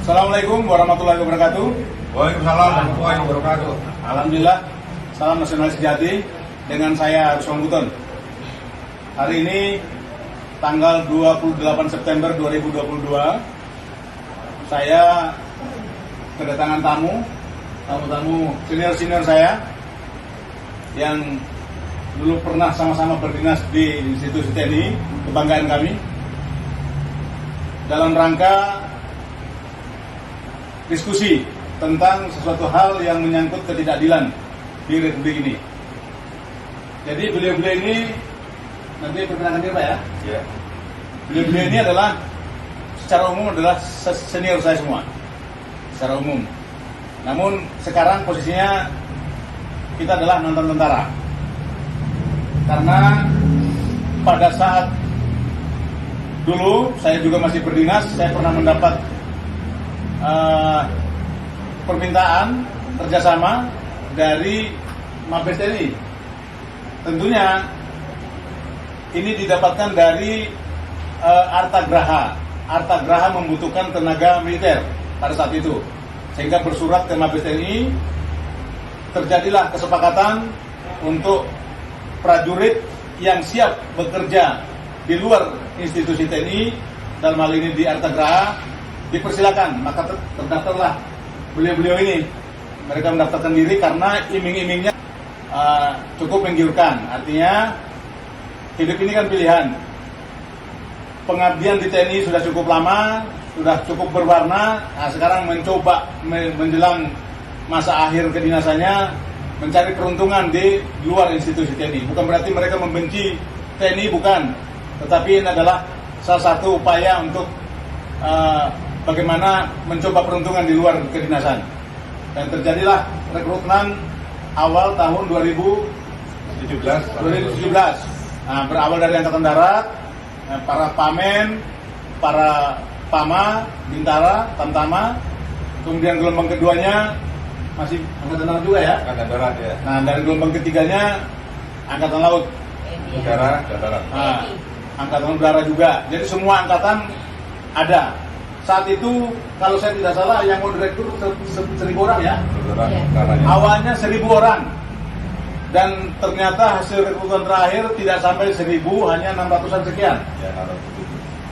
Assalamualaikum warahmatullahi wabarakatuh. Waalaikumsalam warahmatullahi wabarakatuh. Alhamdulillah, salam nasionalis sejati dengan saya Rusman Buton. Hari ini tanggal 28 September 2022, saya kedatangan tamu senior saya yang dulu pernah sama-sama berdinas di institusi TNI, kebanggaan kami, dalam rangka diskusi tentang sesuatu hal yang menyangkut ketidakadilan di Republik ini. Jadi beliau-beliau ini, nanti perkenalkan diri Pak ya. Ya. Beliau-beliau ini adalah secara umum adalah senior saya semua, secara umum. Namun sekarang posisinya kita adalah mantan tentara. Karena pada saat dulu saya juga masih berdinas, saya pernah mendapat permintaan kerjasama dari Mabes TNI. Tentunya ini didapatkan dari Arta Graha. Arta Graha membutuhkan tenaga militer pada saat itu, sehingga bersurat ke Mabes TNI. Terjadilah kesepakatan untuk prajurit yang siap bekerja di luar institusi TNI, dalam hal ini di Arta Graha, dipersilakan. Maka terdaftarlah beliau-beliau ini. Mereka mendaftarkan diri karena iming-imingnya cukup menggiurkan. Artinya hidup ini kan pilihan. Pengabdian di TNI sudah cukup lama, sudah cukup berwarna. Nah, sekarang mencoba menjelang masa akhir kedinasannya mencari peruntungan di luar institusi TNI. Bukan berarti mereka membenci TNI, bukan. Tetapi ini adalah salah satu upaya untuk bagaimana mencoba peruntungan di luar kedinasan. Dan terjadilah rekrutmen awal tahun 2017. Nah, berawal dari Angkatan Darat, para Pamen, para Pama, Bintara, Tamtama. Kemudian gelombang keduanya masih Angkatan Darat juga ya? Angkatan Darat ya. Nah, dari gelombang ketiganya Angkatan Laut. Udara, darat. Nah, Angkatan Udara juga. Jadi semua angkatan ada. Saat itu kalau saya tidak salah yang mau direktur 1.000 orang ya. Awalnya 1.000 orang. Dan ternyata hasil rekrutmen terakhir tidak sampai 1.000, hanya 600-an sekian. Ya,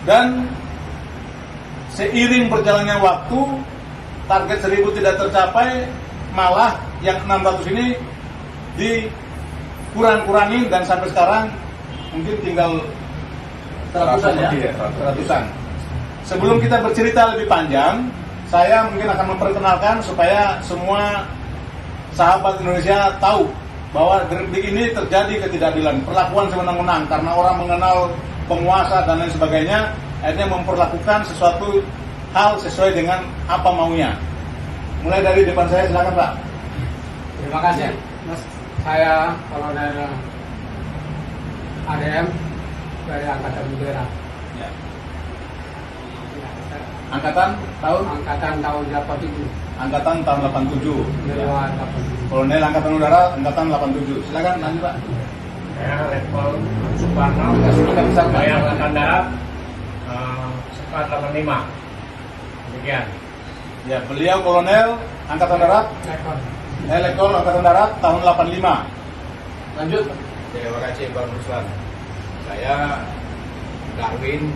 Dan seiring berjalannya waktu, target 1.000 tidak tercapai, malah yang 600 ini dikurang-kurangin dan sampai sekarang mungkin tinggal 100-an ya. 100-an. Sebelum kita bercerita lebih panjang, saya mungkin akan memperkenalkan supaya semua sahabat Indonesia tahu bahwa di Republik ini terjadi ketidakadilan, perlakuan sewenang-wenang karena orang mengenal penguasa dan lain sebagainya, akhirnya memperlakukan sesuatu hal sesuai dengan apa maunya. Mulai dari depan saya, silakan Pak. Terima kasih, Mas. Saya Kolonel ADM dari Angkatan Udara. Ya. Angkatan tahun? Angkatan tahun 87. Angkatan tahun 87. Dewa 87. Kolonel Angkatan Udara, Angkatan 87. Silakan lanjut Pak. Saya Letkol Suparno, saya Angkatan Darat, Sekat 85. Demikian. Ya, beliau Kolonel Angkatan Darat, Letkol Angkatan Darat tahun 85. Lanjut. Terima kasih Bang Ruslan. Saya Darwin,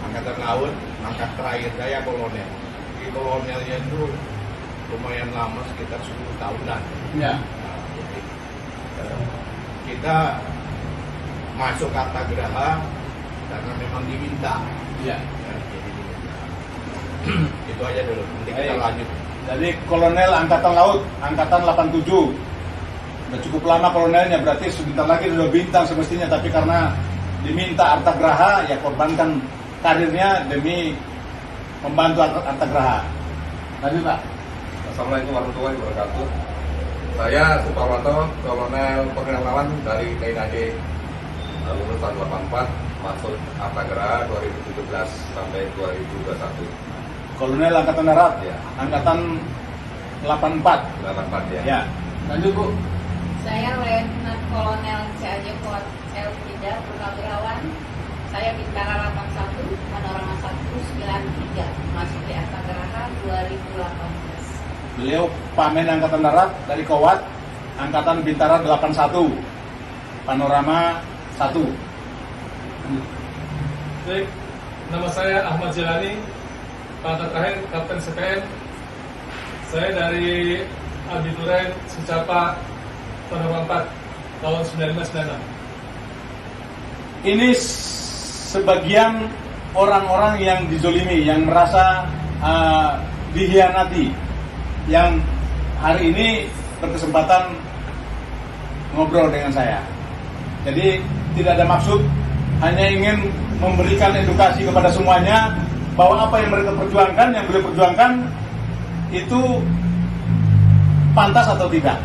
Angkatan Laut, angkat terakhir saya kolonel. Di kolonelnya itu lumayan lama, sekitar 10 tahunan. Ya. Nah, jadi, kita masuk Arta Graha karena memang diminta. Ya. Ya, jadi diminta. Itu aja dulu. Nanti kita Baik. lanjut. Jadi Kolonel Angkatan Laut, Angkatan 87. Sudah cukup lama kolonelnya, berarti sebentar lagi sudah bintang semestinya, tapi karena diminta Arta Graha, ya korbankan karirnya demi membantu Arta Graha. Lanjut Pak. Assalamualaikum warahmatullahi wabarakatuh. Saya Suparwanto, Kolonel Purnawirawan dari TNI lulus tahun 84, masuk Arta Graha 2017 sampai 2021. Kolonel Angkatan Darat, Ya. Angkatan 84. 84 ya. Ya. Lanjut Bu. Saya Letnan Kolonel C.A.J. Fuad Elvida Purnawirawan. Saya Bintara 81, Panorama 193, masuk di Arta Graha Beliau Pamen Angkatan Darat dari Kowat, Angkatan Bintara 81, Panorama 1. Baik, nama saya Ahmad Jelani, pangkat terakhir Kapten CPN. Saya dari Abdi Duren, Secapa, Panorama 4, tahun 1996. Ini sebagian orang-orang yang dizolimi, yang merasa dihianati, yang hari ini berkesempatan ngobrol dengan saya. Jadi tidak ada maksud, hanya ingin memberikan edukasi kepada semuanya bahwa apa yang mereka perjuangkan, yang beliau perjuangkan itu pantas atau tidak.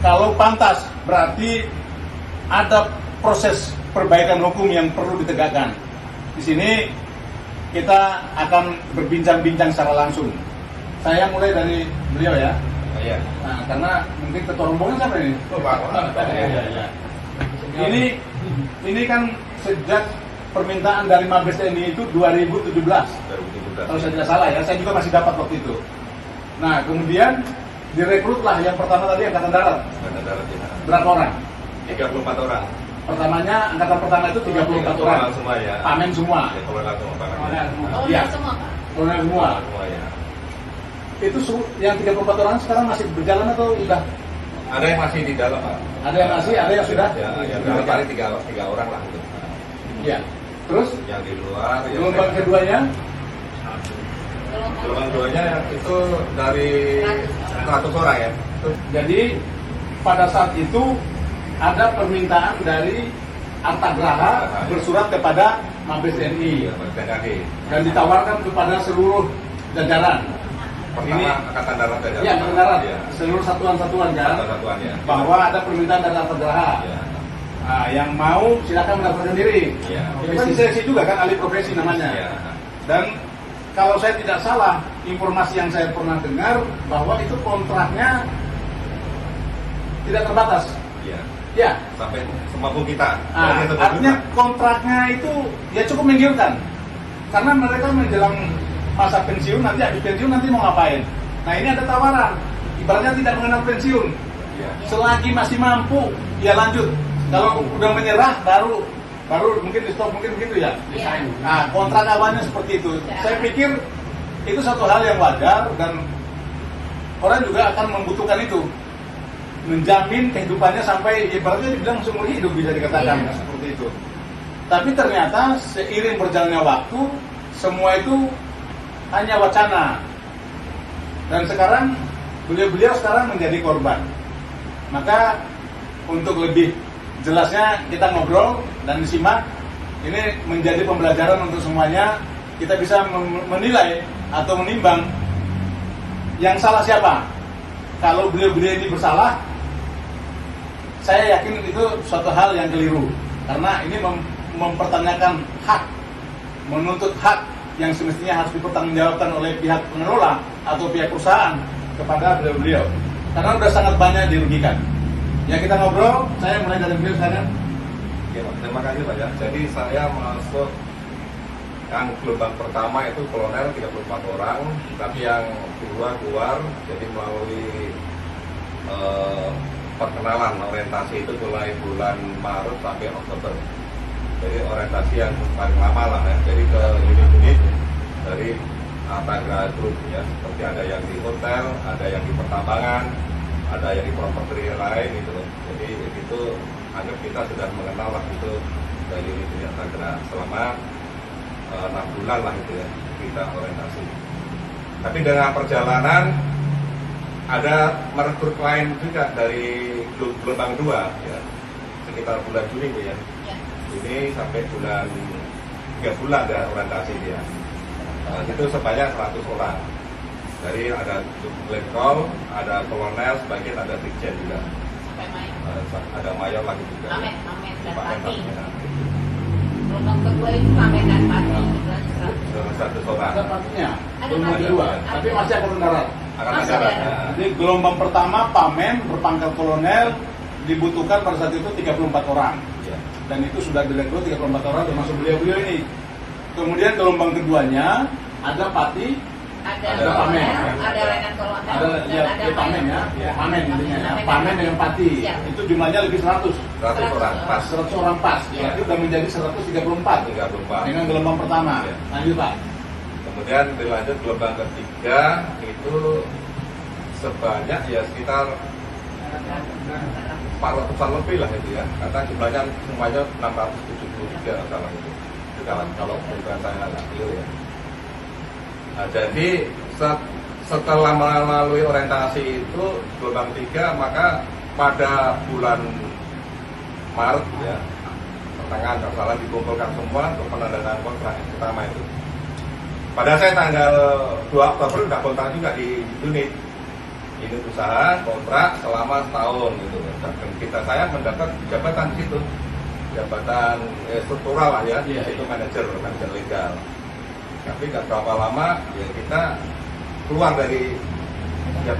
Kalau pantas berarti ada proses perbaikan hukum yang perlu ditegakkan. Di sini kita akan berbincang-bincang secara langsung. Saya mulai dari beliau ya. Iya. Nah, karena mungkin ketua rombongan siapa ini? Iya. Ini kan sejak permintaan dari Mabes TNI itu 2017. Kalau saya tidak salah ya, saya juga masih dapat waktu itu. Nah, kemudian direkrutlah yang pertama tadi Angkatan Darat. Berapa orang? 34 orang. Pertamanya, angkatan pertama itu 34 orang. Semua ya. Pamen semua. Ya, kolonel semua Pak. Kolonel semua. Oh, Iya. semua Pak. Kolonel semua. Semua ya. Itu yang 34 orang sekarang masih berjalan atau udah? Ada yang masih di dalam Pak. Ada yang masih, ada yang sudah? Ya, yang dalam paling tiga orang lah itu. Iya. Terus Yang di luar. yang gelombang keduanya Gelombang keduanya itu dari 100 orang ya. jadi pada saat itu ada permintaan dari Artagraha bersurat kepada Mabes TNI Iya, TNI. dan ditawarkan kepada seluruh jajaran. Pertama Angkatan Darat aja. Iya, Angkatan Darat, Iya. seluruh satuan-satuan kan, Satuan ya. bahwa ada permintaan dari Artagraha. Iya. Nah, yang mau silakan mendaftarkan diri. Iya. Itu kan diseleksi juga kan, ahli profesi namanya. Iya. Dan kalau saya tidak salah, informasi yang saya pernah dengar bahwa itu kontraknya tidak terbatas. Iya. Ya, Sampai semampu kita. nah, Kita artinya kontraknya itu ya cukup menggiurkan. Karena mereka menjelang masa pensiun, nanti habis pensiun nanti mau ngapain. Nah, ini ada tawaran. Ibaratnya tidak mengenal pensiun. Iya. Selagi masih mampu, ya lanjut. Kalau udah menyerah, baru mungkin di stop, mungkin begitu ya. Iya. Nah, kontrak awalnya seperti itu. Saya pikir itu satu hal yang wajar dan orang juga akan membutuhkan itu, menjamin kehidupannya sampai ibaratnya dibilang seumur hidup bisa dikatakan seperti itu. Tapi ternyata seiring berjalannya waktu, semua itu hanya wacana. Dan sekarang beliau sekarang menjadi korban. Maka untuk lebih jelasnya kita ngobrol dan disimak, ini menjadi pembelajaran untuk semuanya. Kita bisa menilai atau menimbang yang salah siapa. Kalau beliau-beliau ini bersalah, saya yakin itu suatu hal yang keliru. Karena ini mempertanyakan hak, menuntut hak yang semestinya harus dipertanggungjawabkan oleh pihak pengelola atau pihak perusahaan kepada beliau-beliau. Karena sudah sangat banyak dirugikan. Ya, kita ngobrol, saya mulai dari beliau sekarang. Ya, Pak. Terima kasih Pak ya. Jadi saya masuk yang gelombang pertama itu kolonel 34 orang, tapi yang kedua keluar jadi melalui perkenalan orientasi itu mulai bulan Maret sampai Oktober. Jadi orientasi yang paling lama lah ya. Jadi ke unit-unit dari Artagraha Group ya. Seperti ada yang di hotel, ada yang di pertambangan, ada yang di properti lain gitu loh. Jadi itu anggap kita sudah mengenal lah itu dari unit Artagraha selama 6 bulan lah itu ya kita orientasi. Tapi dengan perjalanan ada merekrut lain juga dari gelombang 2 ya, sekitar bulan Juni Bu ya. Ya. Ini sampai bulan 3 bulan ada orientasi dia. Nah, itu sebanyak 100 orang. Dari ada letkol, ada kolonel, sebagian ada brigjen juga. Sampai main. Ada mayor lagi juga. Amen dan pati. Ya. Gelombang kedua itu amen dan pati. 100 orang. Ada partinya, Ada gelombang parti. kedua, tapi masih Angkatan Darat. Akan Masih ada. ada. Jadi gelombang pertama Pamen berpangkat kolonel dibutuhkan pada saat itu 34 orang. Ya. Dan itu sudah direkrut 34 orang termasuk beliau-beliau ini. Kemudian gelombang keduanya ada Pati Ada pamen. ada layanan kolonel, Ada dan ya, ada ya, pamen ya, Ya. pamen intinya ya. Pamen. Pamen dengan pati. Siap. Itu jumlahnya lebih 100. 100 orang pas 100 orang pas. Ya. Berarti sudah menjadi 134 34. dengan gelombang pertama. Ya. Lanjut Pak. Kemudian dilanjut gelombang ketiga itu sebanyak ya sekitar 400-an lebih lah itu ya, karena jumlahnya semuanya 673 salah itu. Itu kalau bukan saya nggak keliru ya. Nah, jadi setelah melalui orientasi itu gelombang 3, maka pada bulan Maret ya, pertengahan kalau salah dikumpulkan semua untuk penandatanganan kontrak yang pertama itu. Pada saya tanggal 2 Oktober udah kontrak juga di unit usaha kontrak selama setahun gitu. Dan saya mendapat jabatan di situ, jabatan struktural lah ya, Iya, itu manajer legal. Tapi nggak berapa lama ya kita keluar dari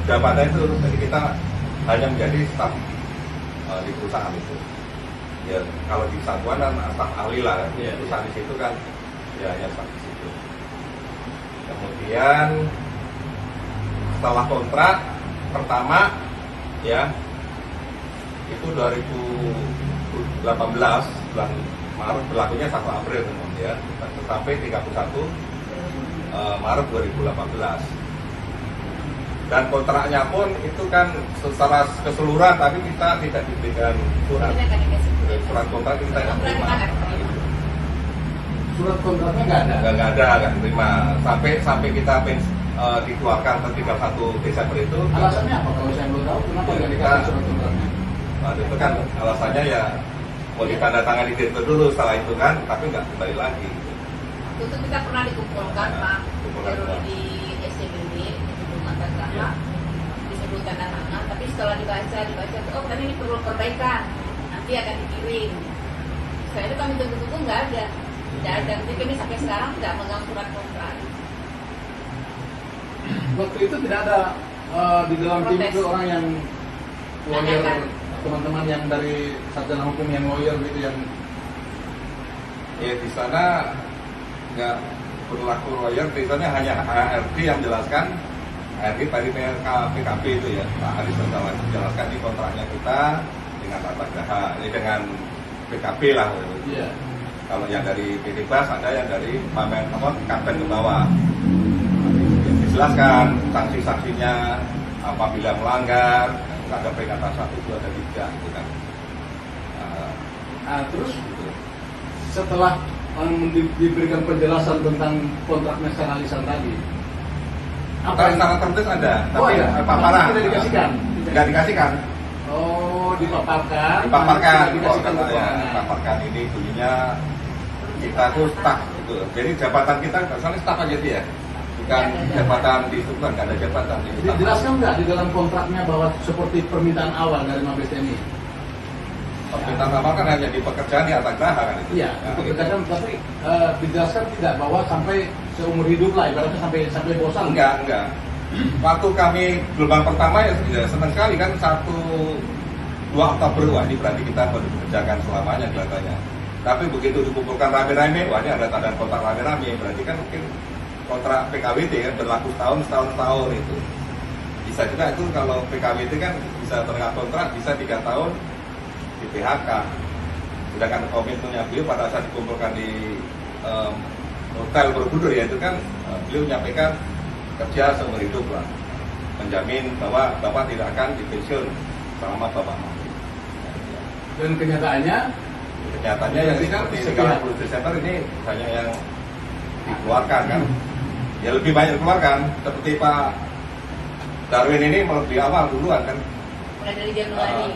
jabatan itu, jadi kita hanya menjadi staf di perusahaan itu. Ya kalau di satuan kan staf ahli lah, di Iya, perusahaan di situ kan ya hanya staf di situ. Kemudian setelah kontrak pertama ya itu 2018 bulan Maret, berlakunya 1 April ya, sampai 31 Maret 2018. Dan kontraknya pun itu kan secara keseluruhan, tapi kita tidak diberikan surat kontrak, kita tidak terima. Surat kontraknya nggak ada. Nggak diterima sampai kita dikeluarkan ke 31 Desember itu. Alasannya apa kalau saya belum tahu? Kenapa nggak dikasih surat kontraknya? Waktu itu kan alasannya ya mau ditandatangani direktur dulu, setelah itu kan, tapi nggak kembali lagi. Itu kita pernah dikumpulkan Pak, Kumpulkan, baru Pak. di SCBD, di Rumah Tangga, disebut tanda tangan, tapi setelah dibaca, oh kan ini perlu perbaikan, nanti akan dikirim. Setelah itu kami tunggu-tunggu nggak ada, jadi kami sampai sekarang tidak megang surat kontrak. Waktu itu tidak ada di dalam tim Protes. itu orang yang lawyer, Ada, kan? teman-teman yang dari sarjana hukum yang lawyer gitu yang Ya di sana nggak berlaku lawyer, di sana hanya HRD yang menjelaskan, HRD dari PKB itu ya, Pak Haris menjelaskan ini kontraknya kita dengan tata graha, ini dengan PKB lah. iya. Kalau yang dari PT Bas ada yang dari pamen kapten ke bawah. Dijelaskan sanksi-sanksinya apabila melanggar, ada peringatan 1, 2, dan 3 gitu kan. Nah, terus Gitu. setelah diberikan penjelasan tentang kontraknya secara lisan tadi, apa Kalau yang secara tertulis ada, Oh, tapi ada. paparan Tidak dikasihkan. Nggak dikasihkan. dipaparkan, Dipaparkan, tidak dikasihkan ya, potongan. paparkan ini bunyinya kita tuh staff gitu. Jadi jabatan kita misalnya staff aja dia, bukan jabatan di struktur, nggak ada jabatan di staff. Dijelaskan nggak di dalam kontraknya bahwa seperti permintaan awal dari Mabes TNI? Permintaan awal kan hanya di pekerjaan di atas graha kan itu. Iya, Nah, dipekerjakan, tapi dijelaskan tidak bahwa sampai seumur hidup lah, ibaratnya sampai bosan. Enggak. Waktu kami gelombang pertama ya senang sekali kan 1-2 Oktober, wah ini berarti kita baru dikerjakan selamanya kelihatannya. Tapi begitu dikumpulkan rame-rame, wah ini ada tanda kontrak rame-rame, berarti kan mungkin kontrak PKWT kan berlaku setahun itu. Bisa juga itu kalau PKWT kan bisa tengah kontrak, bisa 3 tahun di PHK. Sedangkan komitmennya beliau pada saat dikumpulkan di Hotel Borobudur ya itu kan beliau menyampaikan kerja seumur hidup lah, menjamin bahwa Bapak tidak akan dipensiun selama Bapak mati. Dan kenyataannya Kenyataannya yang seperti 30 Desember ini banyak yang dikeluarkan kan, ya lebih banyak dikeluarkan. Seperti Pak Darwin ini mau lebih awal duluan kan, Mulai dari Januari.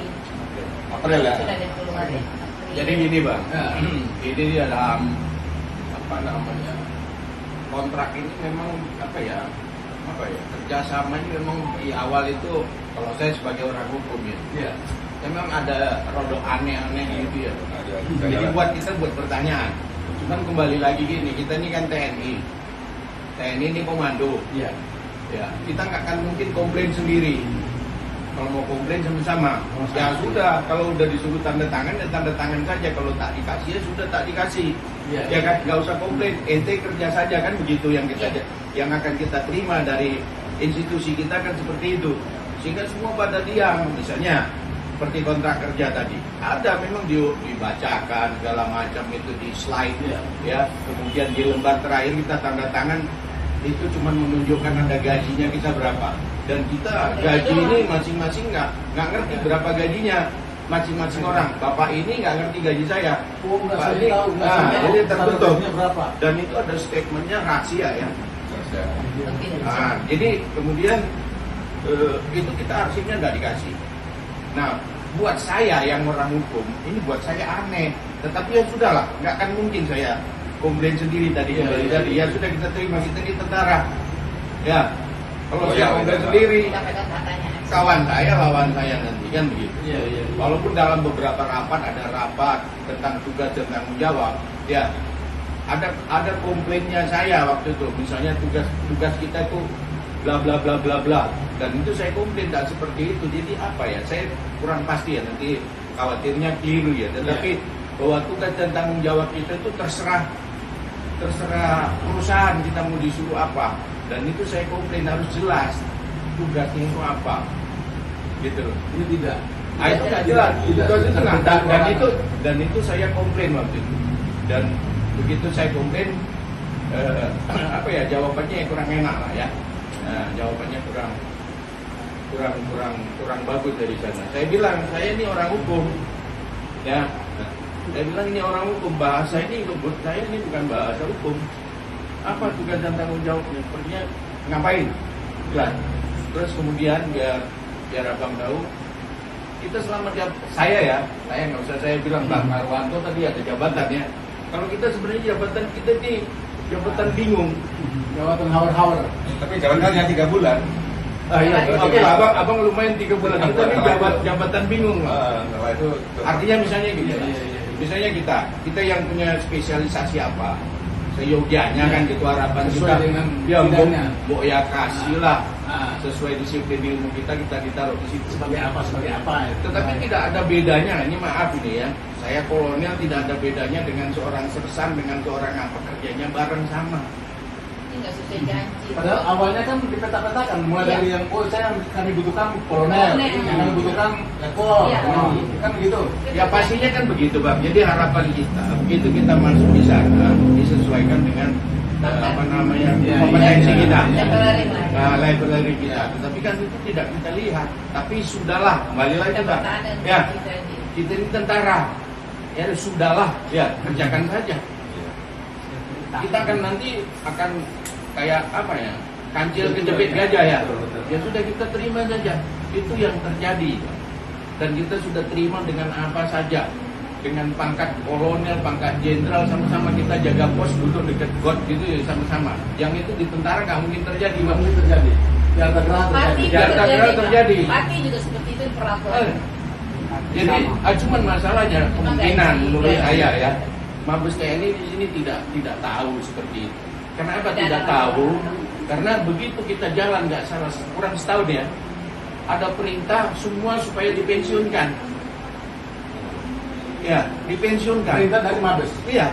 April ya. Sudah dari Januari. Jadi gini bang, Ya. ini di dalam apa namanya kontrak ini memang apa ya kerjasama ini memang di awal itu kalau saya sebagai orang hukum ya, ya, memang ada rodok aneh-aneh gitu ya. Jadi buat kita buat pertanyaan. Cuman kembali lagi gini, kita ini kan TNI ini komando. ya, Ya, kita nggak akan mungkin komplain sendiri. Kalau mau komplain sama-sama. Ya sudah, kalau udah disuruh tanda tangan ya tanda tangan saja. Kalau tak dikasih ya sudah tak dikasih. Iya. Ya kan, nggak usah komplain, ente kerja saja kan begitu yang kita yang akan kita terima dari institusi kita kan seperti itu. Sehingga semua pada diam, misalnya seperti kontrak kerja tadi, ada memang dibacakan segala macam itu di slide ya, kemudian di lembar terakhir kita tanda tangan, itu cuma menunjukkan ada gajinya kita berapa, dan kita gaji ini masing-masing nggak ngerti berapa gajinya masing-masing orang. Bapak ini nggak ngerti gaji saya, Pak ini jadi tertutup, dan itu ada statementnya rahasia ya. Nah, jadi kemudian itu kita arsipnya nggak dikasih. Nah, buat saya yang orang hukum, ini buat saya aneh. Tetapi ya sudahlah, nggak akan mungkin saya komplain sendiri tadi kembali tadi. Ya sudah kita terima, kita ini tentara. Ya, kalau saya komplain sendiri, kawan saya lawan saya nanti kan begitu. Walaupun dalam beberapa rapat ada rapat tentang tugas dan tanggung jawab, ya ada komplainnya saya waktu itu. Misalnya tugas kita itu bla bla bla bla bla, dan itu saya komplain dan seperti itu. Jadi apa ya, saya kurang pasti ya, nanti khawatirnya keliru ya. Tetapi bahwa tugas dan tanggung jawab kita itu terserah perusahaan kita mau disuruh apa, dan itu saya komplain harus jelas tugasnya itu apa, gitu loh. Ini tidak. Itu nggak jelas. Dan itu saya komplain waktu itu. Dan begitu saya komplain, apa ya, jawabannya yang kurang enak lah ya. Nah, jawabannya kurang bagus dari sana. Saya bilang, saya ini orang hukum, ya. Saya bilang ini orang hukum, bahasa ini buat saya ini bukan bahasa hukum. Apa tugas dan tanggung jawabnya? Sepertinya ngapain? Jelas. Terus kemudian biar abang tahu, kita selama saya nggak usah saya bilang Bang Marwanto tadi ada jabatannya. Kalau kita sebenarnya jabatan kita ini jabatan bingung, Jabatan hawar-hawar. Tapi jabatannya 3 bulan. Iya, oke, abang lumayan 3 bulan. Kita ini jabatan bingung. Setelah itu Artinya misalnya gitu. Misalnya kita yang punya spesialisasi apa, seyogianya kan gitu harapan Sesuai kita. dengan Ya, bidangnya. ya kasih lah. Sesuai disiplin ilmu kita ditaruh di situ. Sebagai apa ya. Tetapi tidak ada bedanya, ini maaf ini ya, saya kolonel tidak ada bedanya dengan seorang sersan, dengan seorang apa, kerjanya bareng sama. Ini nggak sesuai janji. Padahal awalnya kan dipeta-petakan, mulai dari yang kami butuhkan kolonel, yang kami butuhkan letkol, kan begitu. Ya pastinya kan begitu Bang. Jadi harapan kita begitu kita masuk di sana disesuaikan dengan apa namanya kompetensi kita, library kita. Tetapi kan itu tidak kita lihat. Tapi sudahlah, kembali lagi Bang. Ya, kita ini tentara. Ya sudahlah, ya kerjakan saja. Kita akan nanti kayak apa ya, kancil kejepit gajah ya. Ya sudah kita terima saja. Itu yang terjadi. Dan kita sudah terima dengan apa saja. Dengan pangkat kolonel, pangkat jenderal, sama-sama kita jaga pos, duduk dekat got gitu ya sama-sama. Yang itu di tentara nggak mungkin terjadi. Nggak mungkin terjadi. Di Arta Gerah terjadi. Pati juga seperti itu perlakuan. Jadi cuman masalahnya kemungkinan menurut saya ya, Mabes TNI di sini tidak tahu seperti itu. Kenapa tidak tahu? Karena begitu kita jalan nggak salah kurang setahun ya, ada perintah semua supaya dipensiunkan. Ya, dipensiunkan. Perintah dari Mabes. Iya.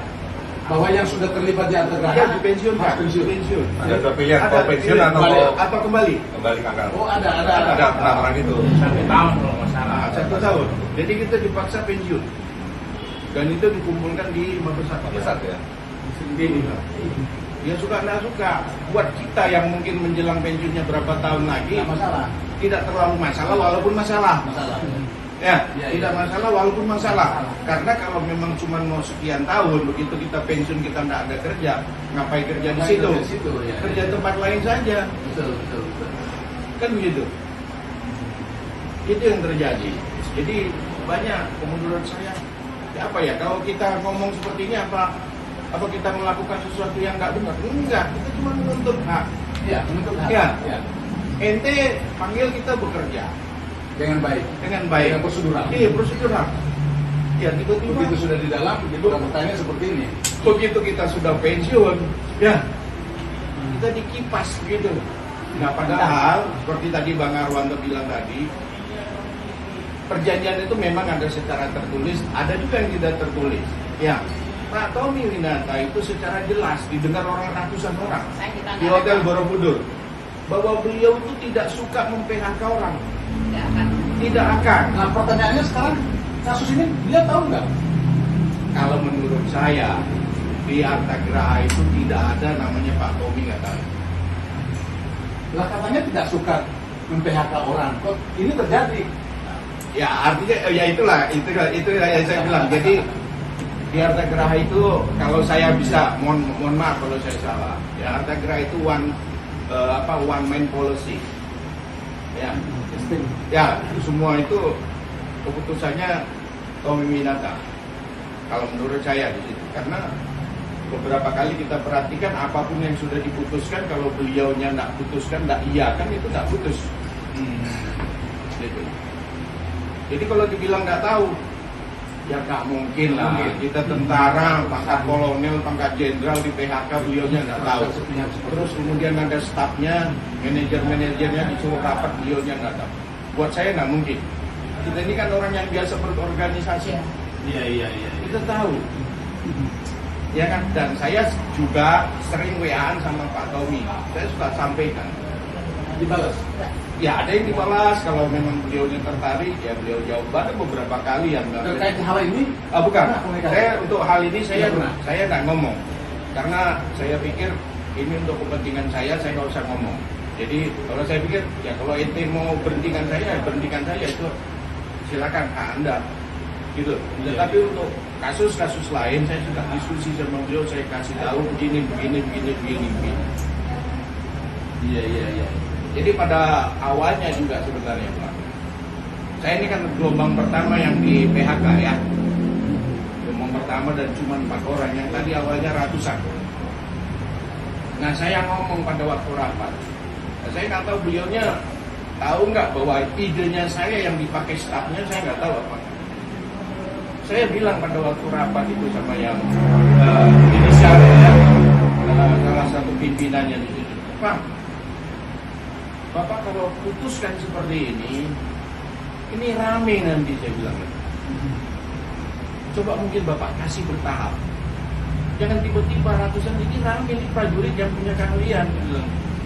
Bahwa yang sudah terlibat di Arta Gerah Ya, dipensiunkan. Pensiun. ada 2 pilihan, Ada mau pensiun pilihan. atau Apa kembali? kembali ke angkatan. Oh ada. Ada penawaran itu. 1 tahun kalau nggak salah. 1 tahun. Jadi kita dipaksa pensiun. Dan itu dikumpulkan di Mabes Pusat ya. Ini. Ya suka nggak suka. Buat kita yang mungkin menjelang pensiunnya berapa tahun lagi, Nggak masalah. tidak terlalu masalah walaupun masalah. Ya, tidak masalah walaupun masalah. Karena kalau memang cuma mau sekian tahun, begitu kita pensiun kita nggak ada kerja, ngapain kerja di situ? Kerja tempat lain saja. Betul. Kan begitu. Itu yang terjadi. Jadi banyak menurut saya. Ya apa ya, kalau kita ngomong seperti ini apa kita melakukan sesuatu yang nggak benar? Enggak, kita cuma menuntut hak. Ya, menuntut hak. Ya. Ya. Ente panggil kita bekerja Dengan baik. dengan baik. Dengan prosedural. Iya, prosedural. Ya, tiba-tiba Begitu sudah di dalam, begitu bertanya seperti ini. begitu kita sudah pensiun, ya kita dikipas gitu. Nah, padahal seperti tadi Bang Arwanto bilang tadi, perjanjian itu memang ada secara tertulis, ada juga yang tidak tertulis. Ya, Pak Tommy Winata itu secara jelas didengar orang ratusan orang Saya kita di nggak Hotel ada. Borobudur bahwa beliau itu tidak suka mem-PHK orang, Tidak akan. tidak akan. Nah pertanyaannya sekarang, kasus ini dia tahu nggak? Kalau menurut saya di Arta Graha itu tidak ada namanya Pak Tommy nggak tahu. Lah katanya tidak suka mem-PHK orang, kok ini terjadi? Ya artinya ya itu yang saya bilang. Jadi di Arta Graha itu kalau saya bisa mohon maaf kalau saya salah. Ya Arta Graha itu one man policy. Ya semua itu keputusannya Tommy Winata. Kalau menurut saya di situ, karena beberapa kali kita perhatikan apapun yang sudah diputuskan, kalau beliaunya nggak putuskan, nggak iya kan itu nggak putus. Gitu. Jadi kalau dibilang nggak tahu, ya nggak mungkin lah. Kita tentara, pangkat kolonel, pangkat jenderal di PHK beliaunya nggak tahu. Terus kemudian ada stafnya, manajer-manajernya disuruh rapat, beliaunya nggak tahu. Buat saya nggak mungkin. Kita ini kan orang yang biasa berorganisasi. Iya. Kita tahu. Ya kan, dan saya juga sering WA-an sama Pak Tommy. Saya suka sampaikan. Dibalas. Ya ada yang dibalas, kalau memang beliaunya tertarik, ya beliau jawab. Ada beberapa kali yang nggak. Terkait hal ini? Bukan. Nah, komunikasi. Saya untuk hal ini Iya, benar. saya nggak ngomong, karena saya pikir ini untuk kepentingan saya nggak usah ngomong. Jadi kalau saya pikir, ya kalau ente mau berhentikan saya itu silakan hak Anda. Gitu. Tetapi untuk kasus-kasus lain saya sudah diskusi sama beliau, saya kasih tahu begini. Iya. Jadi pada awalnya juga sebenarnya Pak, saya ini kan gelombang pertama yang di PHK ya, gelombang pertama dan cuma 4 orang, yang tadi awalnya ratusan. Nah saya ngomong pada waktu rapat, nah, saya nggak tahu beliaunya tahu nggak bahwa idenya saya yang dipakai stafnya, saya nggak tahu apa. Saya bilang pada waktu rapat itu sama yang inisialnya, salah satu pimpinannya di situ, Pak, Bapak kalau putuskan seperti ini rame nanti, saya bilang. Coba mungkin Bapak kasih bertahap. Jangan tiba-tiba ratusan ini rame di prajurit yang punya keahlian.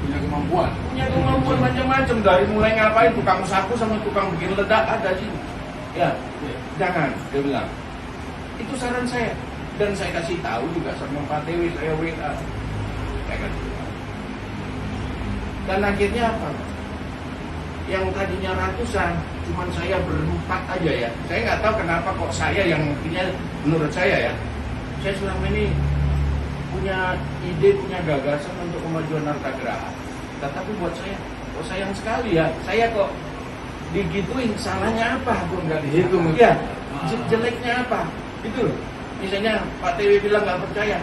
Punya kemampuan. Punya kemampuan macam-macam, dari mulai ngapain, tukang sapu sama tukang bikin ledak ada sih. Ya, jangan, dia bilang. Itu saran saya. Dan saya kasih tahu juga sama Pak Dewi, saya WA. Saya kasih tahu. Dan akhirnya apa? Yang tadinya ratusan, cuman saya berempat aja ya. Saya nggak tahu kenapa kok saya yang mungkinnya menurut saya ya. Saya selama ini punya ide, punya gagasan untuk kemajuan Arta Graha. Tetapi buat saya, kok sayang sekali ya. Saya kok digituin, salahnya apa? Kok nggak dihitung? Ya, jeleknya apa? Itu loh. Misalnya Pak TW bilang nggak percaya,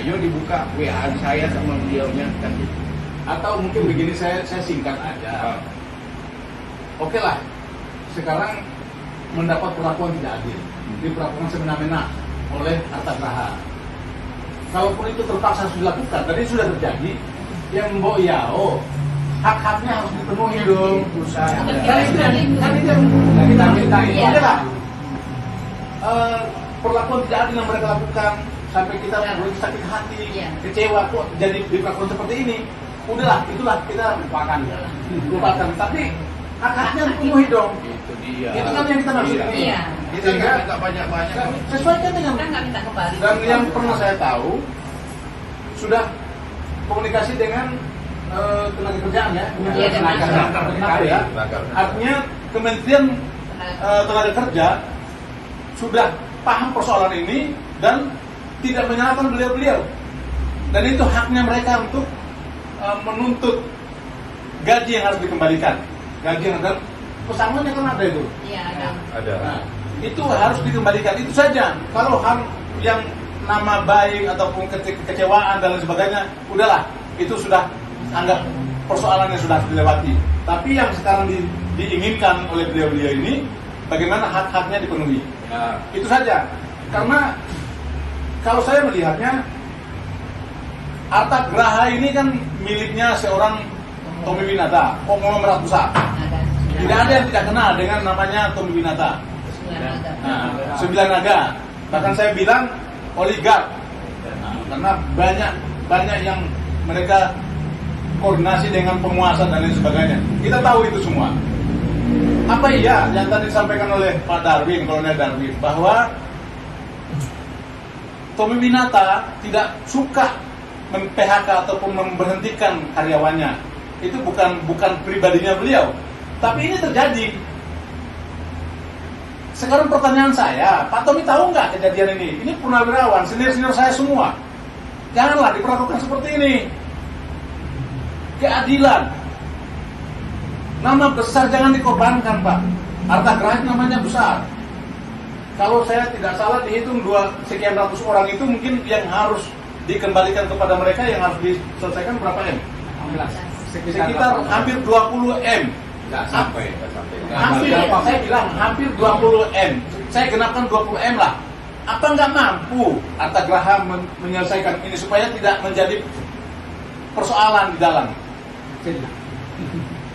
ayo dibuka WA saya sama beliaunya kan gitu. Atau mungkin begini, saya singkat aja. Oke lah, sekarang mendapat perlakuan tidak adil, diperlakukan semena-mena oleh Arta Graha. Kalaupun itu terpaksa sudah dilakukan, tadi sudah terjadi, yang Mbok Yao hak-haknya harus dipenuhi dong. Kan itu yang kita minta itu. Oke lah, perlakuan tidak adil yang mereka lakukan sampai kita begitu sakit hati, kecewa kok jadi diperlakukan seperti ini. Udahlah, itulah kita lupakan. Tapi hak-haknya dipenuhi dong. Itu dia. Itu kan yang kita maksud. Iya. Kita nggak minta banyak-banyak. Sesuaikan dengan. Kita nggak minta kembali. Dan yang pernah saya tahu sudah komunikasi dengan tenaga kerjaan ya, Iya, tenaga tenaga ya. Artinya Kementerian Tenaga Kerja sudah paham persoalan ini dan tidak menyalahkan beliau-beliau. Dan itu haknya mereka untuk menuntut gaji yang harus dikembalikan. Gaji yang ada, pesangonnya kan ada itu. Iya, ada. Ada. Nah, itu harus dikembalikan, itu saja. Kalau hal yang nama baik ataupun kekecewaan dan lain sebagainya, udahlah, itu sudah anggap persoalan yang sudah dilewati. Tapi yang sekarang diinginkan oleh beliau-beliau ini, bagaimana hak-haknya dipenuhi. Nah, Itu saja. Karena kalau saya melihatnya, Arta Graha ini kan miliknya seorang Tommy Winata, konglomerat besar. Ada. Tidak ada yang tidak kenal dengan namanya Tommy Winata. 9 naga. Nah, 9 naga. Bahkan saya bilang oligark. Nah, karena banyak yang mereka koordinasi dengan penguasa dan lain sebagainya. Kita tahu itu semua. Apa iya yang tadi disampaikan oleh Pak Darwin, Kolonel Darwin, bahwa Tommy Winata tidak suka mem-PHK ataupun memberhentikan karyawannya. Itu bukan pribadinya beliau, tapi ini terjadi. Sekarang pertanyaan saya, Pak Tommy tahu nggak kejadian ini? Ini purnawirawan, senior saya semua. Janganlah diperlakukan seperti ini. Keadilan. Nama besar jangan dikorbankan, Pak. Harta Gerahit namanya besar. Kalau saya tidak salah dihitung sekian ratus orang itu mungkin yang harus dikembalikan kepada mereka yang harus diselesaikan berapa M? 16. Sekitar hampir 20 M. Nggak sampai. Hampir, saya bilang hampir 20 M. Saya genapkan 20 M lah. Apa nggak mampu Arta Graha menyelesaikan ini supaya tidak menjadi persoalan di dalam?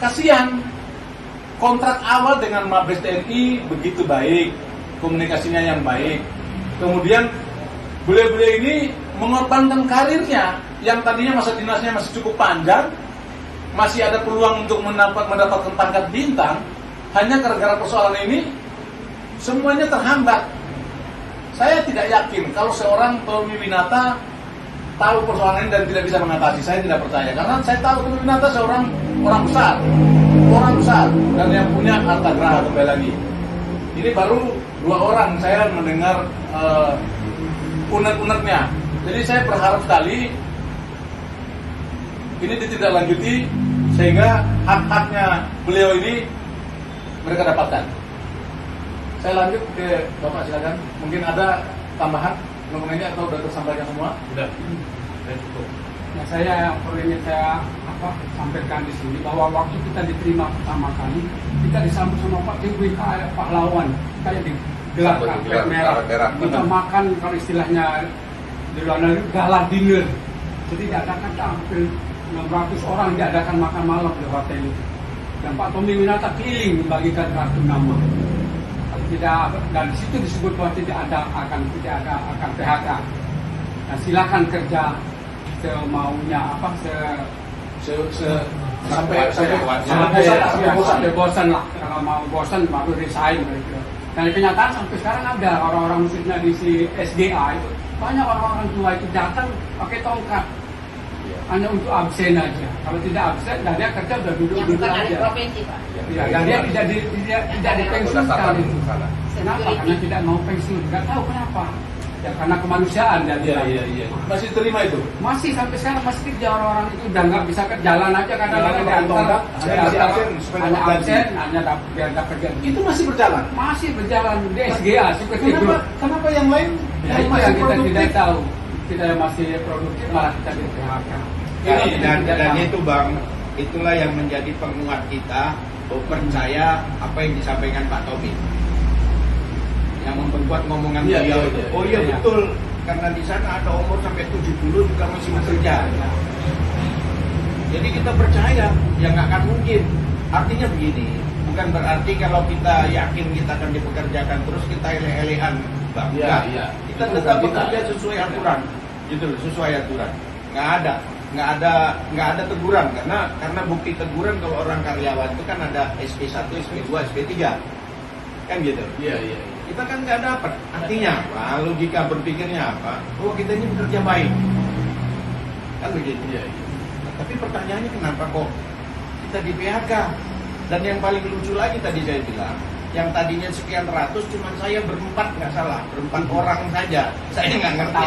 Kasihan. Kontrak awal dengan Mabes TNI begitu baik, komunikasinya yang baik. Kemudian beliau-beliau ini mengorbankan karirnya yang tadinya masa dinasnya masih cukup panjang, masih ada peluang untuk mendapatkan pangkat bintang, hanya gara-gara persoalan ini semuanya terhambat. Saya tidak yakin kalau seorang Tommy Winata tahu persoalan ini dan tidak bisa mengatasi. Saya tidak percaya karena saya tahu Tommy Winata seorang orang besar dan yang punya harta Graha kembali lagi. Ini baru 2 orang saya mendengar unek-uneknya. Jadi saya berharap sekali ini ditindaklanjuti sehingga hak-haknya beliau ini mereka dapatkan. Saya lanjut ke Bapak, silakan. Mungkin ada tambahan mengenai atau sudah tersampaikan semua? Sudah. Nah, saya ingin saya sampaikan di sini bahwa waktu kita diterima pertama kali, kita disambut sama Pak TWK pahlawan, kayak digelar karpet merah. Kita makan kalau istilahnya di luar negeri gala dinner. Jadi diadakan hampir 600 orang diadakan makan malam di hotel itu. Dan Pak Tommy Winata keliling membagikan kartu nama. Tidak, dan di situ disebut bahwa tidak akan PHK. Nah, silakan kerja semaunya sampai bosan lah. Kalau mau bosan baru resign gitu. Dan kenyataan sampai sekarang ada orang-orang musiknya di SDA itu banyak orang-orang tua itu datang pakai tongkat hanya untuk absen aja. Kalau tidak absen, dan dia kerja udah duduk-duduk aja. Yang bukan provinsi, Pak. Ya, dan dia tidak dipensiunkan. Kenapa? Karena tidak mau pensiun. Nggak tahu kenapa. Ya karena kemanusiaan dan Iya. Masih terima itu? masih sampai sekarang masih kerja orang-orang itu udah nggak bisa jalan aja kadang-kadang diantar hanya absen hanya dapat kerja. Itu masih berjalan? Masih berjalan di SGA seperti itu. Kenapa yang lain? Ya, itu yang kita tidak tahu. Kita masih produktif malah kita di PHK. Dan itu Bang, itulah yang menjadi penguat kita percaya apa yang disampaikan Pak Tommy. Yang memperkuat ngomongan beliau itu. Oh iya betul, karena di sana ada umur sampai 70 juga masih bekerja. Jadi kita percaya, ya nggak akan mungkin. Artinya begini, bukan berarti kalau kita yakin kita akan dipekerjakan terus kita ele-elean, Bang. Iya. Kita tetap bekerja sesuai aturan, gitu loh, sesuai aturan. Nggak ada teguran karena bukti teguran kalau orang karyawan itu kan ada SP1, SP2, SP3, kan gitu. Iya. Kita kan nggak dapat. Artinya apa? Logika berpikirnya apa? Oh kita ini bekerja baik, kan begitu. Iya. Tapi pertanyaannya kenapa kok kita di PHK? Dan yang paling lucu lagi tadi saya bilang, yang tadinya sekian ratus, cuma saya berempat nggak salah, berempat orang saja. Saya nggak ngerti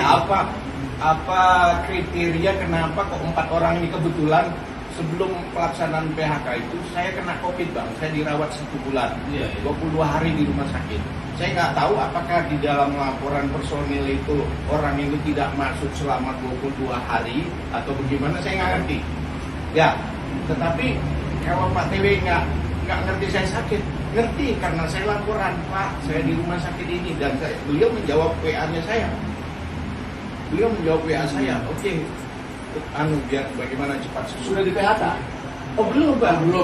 apa kriteria kenapa kok 4 orang ini kebetulan sebelum pelaksanaan PHK itu saya kena COVID Bang, saya dirawat 1 bulan, 20 hari di rumah sakit. Saya nggak tahu apakah di dalam laporan personil itu orang itu tidak masuk selama 22 hari atau bagaimana, saya nggak ngerti. Ya, tetapi kalau Pak TW nggak ngerti saya sakit, ngerti karena saya laporan, Pak saya di rumah sakit ini, dan beliau menjawab WA-nya saya. Beliau menjawab WA saya, oke, biar bagaimana cepat Sudah di PHK? Oh belum Bang, Belum.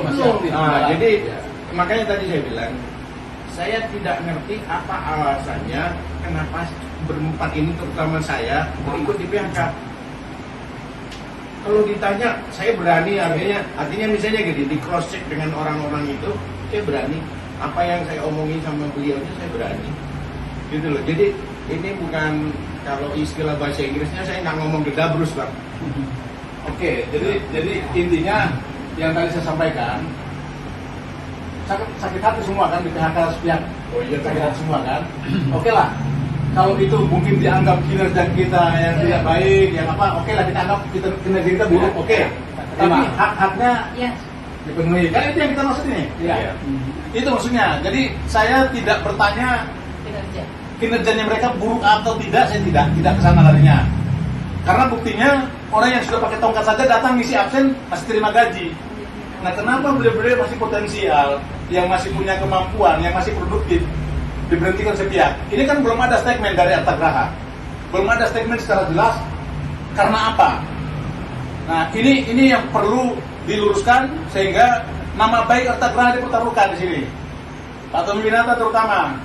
jadi makanya tadi saya bilang, saya tidak ngerti apa alasannya kenapa berempat ini terutama saya ikut di PHK. Kalau ditanya, saya berani, artinya misalnya gini, di cross check dengan orang-orang itu, saya berani. Apa yang saya omongin sama beliau itu saya berani, gitu loh. Jadi ini bukan, kalau istilah bahasa Inggrisnya saya nggak ngomong gedabrus, Bang. Oke, jadi intinya yang tadi saya sampaikan, sakit hati semua kan di PHK sepihak. Oh iya, Sakit hati semua kan. Oke lah, kalau itu mungkin dianggap kinerja kita yang tidak baik, yang apa, oke lah kita anggap kinerja kita buruk, oke. Tapi hak-haknya Ya. dipenuhi, kan itu yang kita maksud ini. Iya. Itu maksudnya. Jadi saya tidak bertanya Kinerja. kinerjanya mereka buruk atau tidak, saya tidak kesana larinya. Karena buktinya orang yang sudah pakai tongkat saja datang ngisi absen masih terima gaji. Nah, kenapa beliau-beliau masih potensial, yang masih punya kemampuan, yang masih produktif, diberhentikan sepihak? Ini kan belum ada statement dari Arta Graha, belum ada statement secara jelas. Karena apa? Nah, ini yang perlu diluruskan sehingga nama baik Arta Graha dipertaruhkan di sini. Pak Tommy Winata terutama.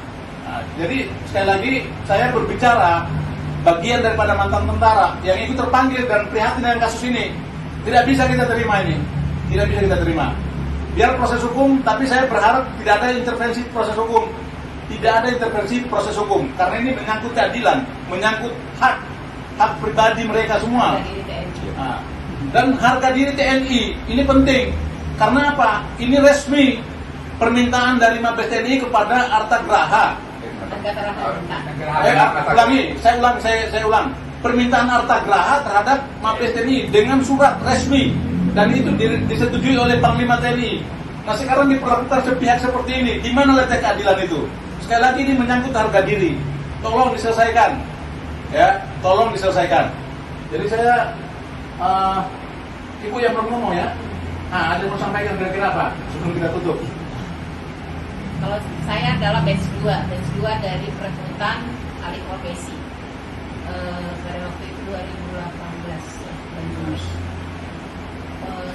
Nah, jadi sekali lagi saya berbicara bagian daripada mantan tentara yang ikut terpanggil dan prihatin dengan kasus ini. Tidak bisa kita terima ini. Tidak bisa kita terima. Biar proses hukum, tapi saya berharap tidak ada intervensi proses hukum. Tidak ada intervensi proses hukum. Karena ini menyangkut keadilan, menyangkut hak pribadi mereka semua. Nah, dan harga diri TNI ini penting. Karena apa? Ini resmi permintaan dari Mabes TNI kepada Arta Graha. Saya ulang. Permintaan Arta Graha terhadap Mabes TNI dengan surat resmi dan itu disetujui oleh Panglima TNI. Nah, sekarang diperlakukan sepihak seperti ini. Di mana letak keadilan itu? Sekali lagi ini menyangkut harga diri. Tolong diselesaikan. Ya, tolong diselesaikan. Jadi saya Ibu yang belum ngomong ya. Nah, ada yang mau sampaikan kira-kira apa sebelum kita tutup? Kalau saya adalah batch 2 dari perekrutan alih profesi. Pada waktu itu 2018 ya, Juni.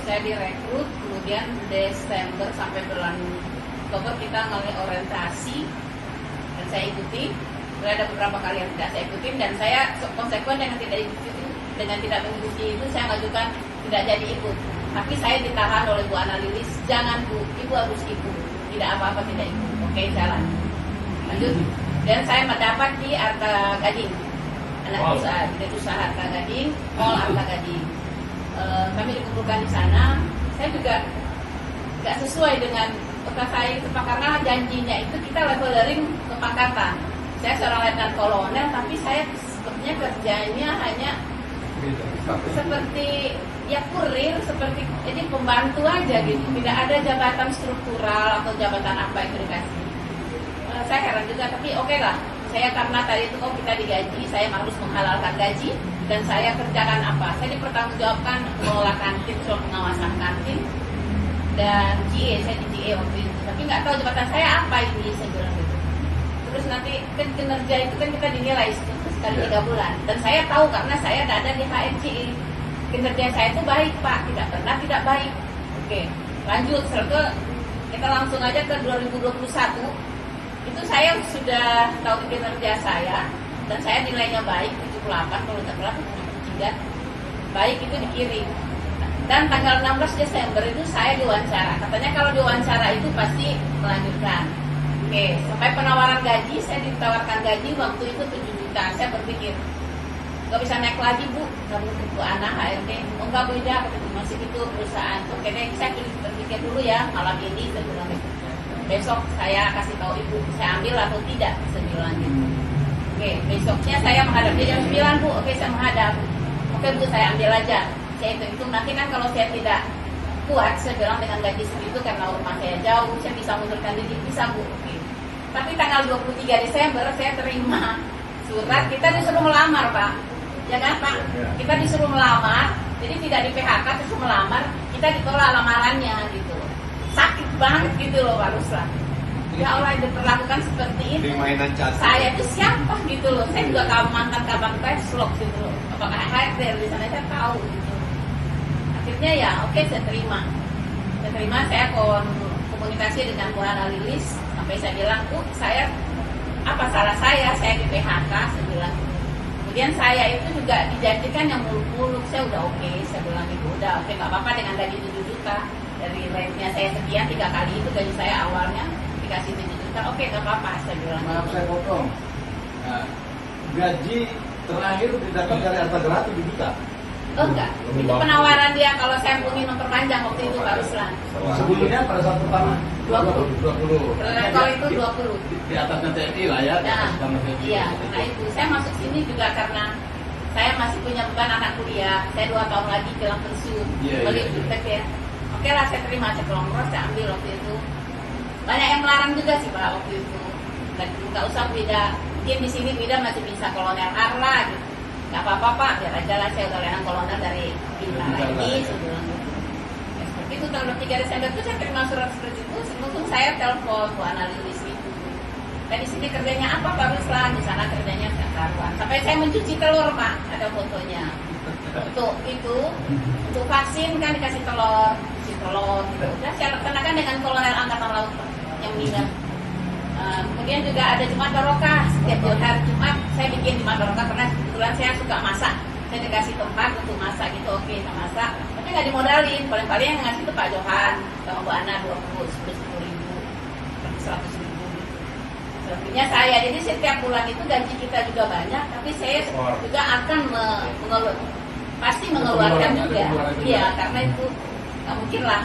Saya direkrut, kemudian Desember sampai bulan Oktober kita mulai orientasi dan saya ikuti. Ada beberapa kali yang tidak saya ikutin dan saya konsekuen dengan tidak mengikuti itu saya mengajukan tidak jadi ikut. Tapi saya ditahan oleh Bu Ana Lilis, jangan Bu, Ibu harus ikut. Tidak apa-apa tidak ikut. Oke, jalan. Lanjut. Dan saya mendapat di Arta Gading. Anak usaha, di usaha Arta Gading, Mall Arta Gading. Kami dikumpulkan di sana. Saya juga nggak sesuai dengan kota saya itu karena janjinya itu kita leveling kepangkatan. Saya seorang letnan kolonel, tapi saya sepertinya kerjanya hanya seperti ya kurir, seperti jadi pembantu aja gitu. Tidak ada jabatan struktural atau jabatan apa yang dikasih. Saya heran juga, tapi oke lah. Saya karena tadi itu kita digaji, saya harus menghalalkan gaji dan saya kerjakan apa? Saya dipertanggungjawabkan mengelola kantin, soal pengawasan kantin dan GE, saya di GE waktu itu. Tapi nggak tahu jabatan saya apa ini, saya bilang gitu. Terus nanti kan kinerja itu kan kita dinilai sekali 3 bulan dan saya tahu karena saya ada di HMCI kinerja saya itu baik Pak, tidak pernah tidak baik. Oke, lanjut kita langsung aja ke 2021. Itu saya sudah tahu kinerja saya dan saya nilainya baik 78 kalau tidak salah 73. Baik itu dikirim. Dan tanggal 16 Desember itu saya diwawancara. Katanya kalau diwawancara itu pasti melanjutkan. Oke, sampai penawaran gaji, saya ditawarkan gaji waktu itu 7 juta. Saya berpikir, nggak bisa naik lagi Bu, nggak butuh Bu Ana, HRD. Oh nggak Bu Ida, masih itu perusahaan. Oke deh, saya berpikir dulu ya, malam ini saya bilang besok saya kasih tahu Ibu, saya ambil atau tidak, saya bilang gitu. Oke, besoknya saya menghadap dia jam 9 Bu, oke saya menghadap. Oke Bu, saya ambil aja. Saya hitung nanti kan kalau saya tidak kuat, saya bilang dengan gaji segitu karena rumah saya jauh, saya bisa mundurkan diri, bisa Bu. Oke. Tapi tanggal 23 Desember saya terima surat, kita disuruh melamar Pak. Ya kan Pak? Kita disuruh melamar, jadi tidak di PHK, disuruh melamar, kita ditolak lamarannya gitu. Sakit banget gitu loh Pak Ruslan. Ya Allah, diperlakukan seperti ini. Saya itu siapa gitu loh. Saya juga mantan kabang Peslok gitu loh. Apakah HRD di sana saya tahu gitu. Akhirnya ya oke, saya terima. Saya komunikasi dengan Bu Ana Lilis sampai saya bilang Bu, saya apa salah saya di PHK, saya bilang. Kemudian saya itu juga dijanjikan yang muluk-muluk, saya udah oke, saya bilang itu udah oke, nggak apa-apa dengan gaji 7 juta. Dari rentnya saya sekian 3 kali itu gaji saya awalnya dikasih 7 juta, oke nggak apa-apa, saya bilang. Maaf saya potong. Nah, gaji terakhir didapat dari harta gerah 7 juta. Oh enggak, itu penawaran dia kalau saya punya memperpanjang waktu itu Pak Ruslan. Sebelumnya pada saat pertama 20. Level itu 20. Di atasnya TNI lah ya. di Nah, atas nama TNI. iya, karena itu saya masuk sini juga karena saya masih punya beban anak kuliah. Saya 2 tahun lagi jelang pensiun. Iya, Balik iya. jutek ya. Oke lah, saya terima, saya kelongkros, saya ambil waktu itu. Banyak yang melarang juga sih Pak waktu itu. Dan nggak usah beda. Mungkin di sini beda masih bisa kolonel Arla gitu. Nggak apa-apa Pak, biar aja lah, saya udah lelang kolonel dari Bintara ini, saya bilang gitu. Ya, seperti itu tanggal 3 Desember itu saya terima surat seperti itu. Untung saya telepon Bu Ana Lilis itu. Saya di sini kerjanya apa Pak Ruslan? Di sana kerjanya karuan. Sampai saya mencuci telur Pak, ada fotonya. Untuk vaksin kan dikasih telur, cuci telur. Gitu. Udah saya laksanakan dengan kolonel angkatan laut Pak, yang meninggal. Kemudian juga ada Jumat Barokah. Setiap hari Jumat saya bikin Jumat Barokah karena kebetulan saya suka masak. Saya dikasih tempat untuk masak gitu, oke, kita masak. Tapi nggak dimodalin. Paling-paling yang ngasih itu Pak Johan sama Bu Ana 10 ribu, 100 ribu. Selebihnya saya. Jadi setiap bulan itu gaji kita juga banyak, tapi saya juga akan pasti mengeluarkan juga. Iya, karena itu nggak mungkin lah.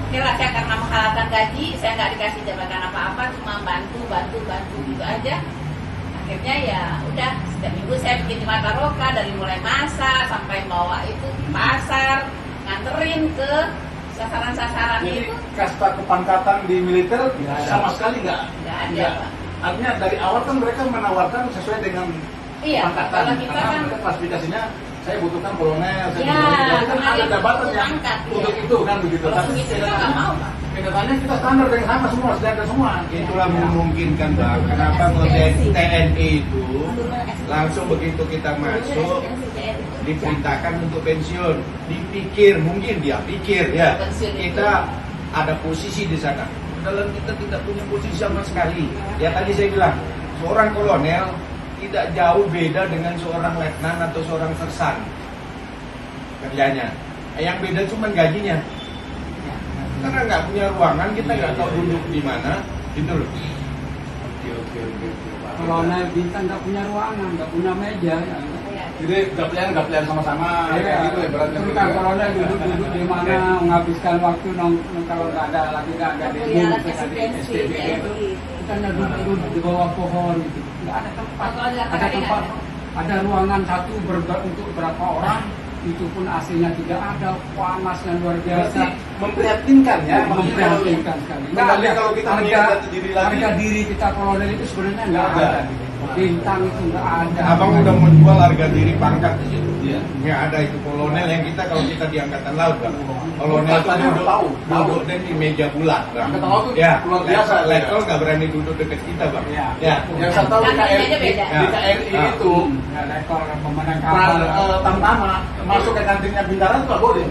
Oke lah, saya karena menghalalkan gaji, saya nggak dikasih jabatan apa-apa, cuma bantu gitu aja. Akhirnya ya udah, setiap minggu saya bikin Jumat Barokah, dari mulai masak sampai bawa itu ke pasar, nganterin ke sasaran-sasaran Jadi itu. kasta kepangkatan di militer sama sekali nggak Nggak ada, Pak. Artinya dari awal kan mereka menawarkan sesuai dengan Iya, pangkatan. kalau kita Karena kan mereka klasifikasinya saya butuhkan kolonel, saya Ya, butuhkan ini. Kan karena ada dia jabatan butuh yang pangkat, untuk iya. itu kan begitu. kalau Tapi begitu kita nggak mau Pak. kenyataannya kita standar yang sama semua, standar semua. Itulah memungkinkan Bang. Kenapa kalau TNI itu langsung begitu kita masuk diperintahkan untuk pensiun, dipikir mungkin dia pikir ya kita ada posisi di sana. Dalam kita tidak punya posisi sama sekali. Ya tadi saya bilang seorang kolonel tidak jauh beda dengan seorang letnan atau seorang sersan kerjanya. Yang beda cuma gajinya. Karena nggak punya ruangan, kita nggak tahu duduk di mana, gitu loh. Oke. Kolonel bintang nggak punya ruangan, nggak punya meja. Ya. Jadi gaplean sama-sama Iya, gitu ya beratnya. Bintang kolonel duduk di mana, menghabiskan waktu kalau nggak ada lagi nggak ada di Iya, rumah, nggak ada di STB itu. Kita hanya duduk di bawah pohon gitu. Nggak ada tempat. Kalau ada Ada tempat, ada ruangan satu untuk berapa orang. Itu pun AC-nya tidak ada, panasnya luar biasa. Memprihatinkan ya, Memprihatinkan sekali. Kembali kalau kita melihat diri lagi. Harga diri kita kolonel itu sebenarnya nggak ada. Bintang itu nggak ada. Abang udah menjual harga diri pangkat di situ. Iya. Nggak ada itu kolonel yang kita kalau kita di angkatan laut Bang. Kolonel itu Angkatannya duduk tahu. di meja bulat Bang. Angkatan laut tuh Ya, luar biasa. level nggak berani duduk dekat kita Bang. Iya. Ya. Yang saya tahu di Kantinnya aja KRI, beda. di KRI itu Nggak ada kalau pemenang kapal. Tamtama masuk ke kantinnya Bintara itu nggak boleh.